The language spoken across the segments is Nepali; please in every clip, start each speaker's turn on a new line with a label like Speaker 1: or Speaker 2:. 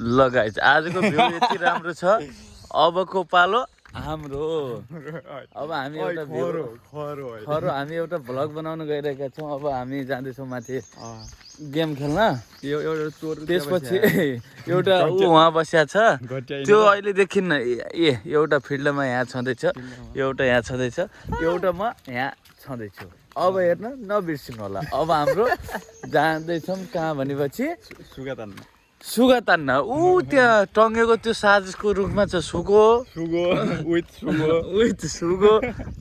Speaker 1: ल गाइस आजको भ्यू यति राम्रो छ अबको पालो हाम्रो अब हामी एउटा खरो हामी एउटा भ्लग बनाउन गइरहेका छौँ अब हामी जाँदैछौँ माथि गेम खेल्न त्यसपछि एउटा ऊ वहाँ बसिया छ त्यो अहिले देखिन्न एउटा फिल्डमा यहाँ छँदैछ एउटा यहाँ छँदैछ एउटा म यहाँ छँदैछु अब हेर्न नबिर्सिनु होला अब हाम्रो जाँदैछौँ कहाँ भनेपछि सुगा तान्न ऊ त्यहाँ टङ्गेको त्यो साजिसको रुखमा छ सुगो विथ सुगो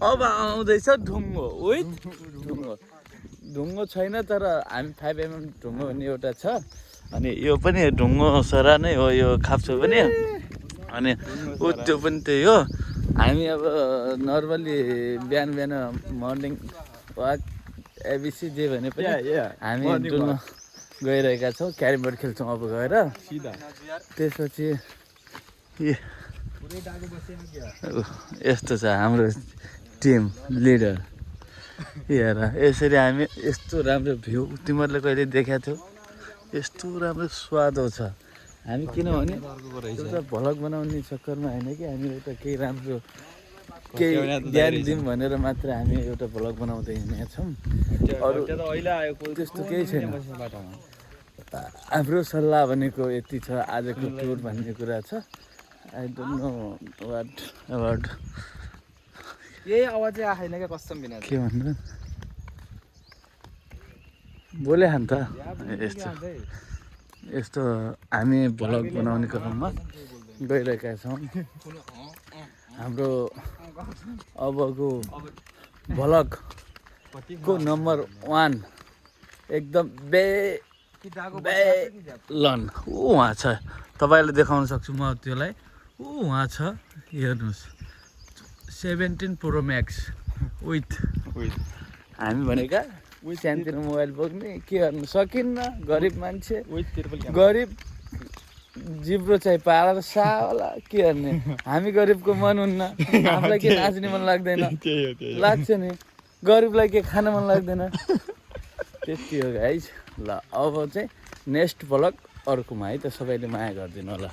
Speaker 1: अब आउँदैछ ढुङ्गो विथ ढुङ्गो छैन तर हामी 5mm ढुङ्गो भन्ने एउटा छ अनि यो पनि ढुङ्गो सरा नै हो यो खाप्छो पनि अनि ऊ त्यो पनि त्यही हो हामी अब नर्मली बिहान मर्निङ वाक एबिसी जे भने पनि हामी डुल्न गइरहेका छौँ क्यारम बोर्ड खेल्छौँ अब गएर त्यसपछि यस्तो छ हाम्रो टिम लिडर हेर यसरी हामी यस्तो राम्रो भ्यू तिमीहरूले कहिले देखाएको थियौ यस्तो राम्रो स्वाद छ हामी किनभने एउटा भ्लग बनाउने चक्करमा होइन कि हामी एउटा केही राम्रो केही ध्यान दिउँ भनेर मात्र हामी एउटा भ्लग बनाउँदै हिँडेका छौँ अरू त्यस्तो केही छैन हाम्रो सल्लाह भनेको यति छ आजको टुर भन्ने कुरा छ I don't know what about
Speaker 2: यही आवाज आएन क्या कसम बिना
Speaker 1: के भन्नु बोले हान त यस्तो हामी भ्लग बनाउने क्रममा गइरहेका छौँ हाम्रो अबको भ्लगको नम्बर 1 एकदम बेलन उहाँ छ तपाईँलाई देखाउन सक्छु म त्यसलाई उहाँ छ हेर्नुहोस् 17 Pro Max विथ हामी भनेका सानोतिनो मोबाइल बोक्ने के गर्नु सकिन्न गरिब मान्छे गरिब जिब्रो चाहिँ पालेर साला के गर्ने हामी गरिबको मन हुन्न हामीलाई के नाच्ने मन लाग्दैन लाग्छ नि गरिबलाई के खान मन लाग्दैन त्यति हो गाइस ल अब चाहिँ नेक्स्ट भ्लग अर्कोमा है त सबैले माया गरिदिनु होला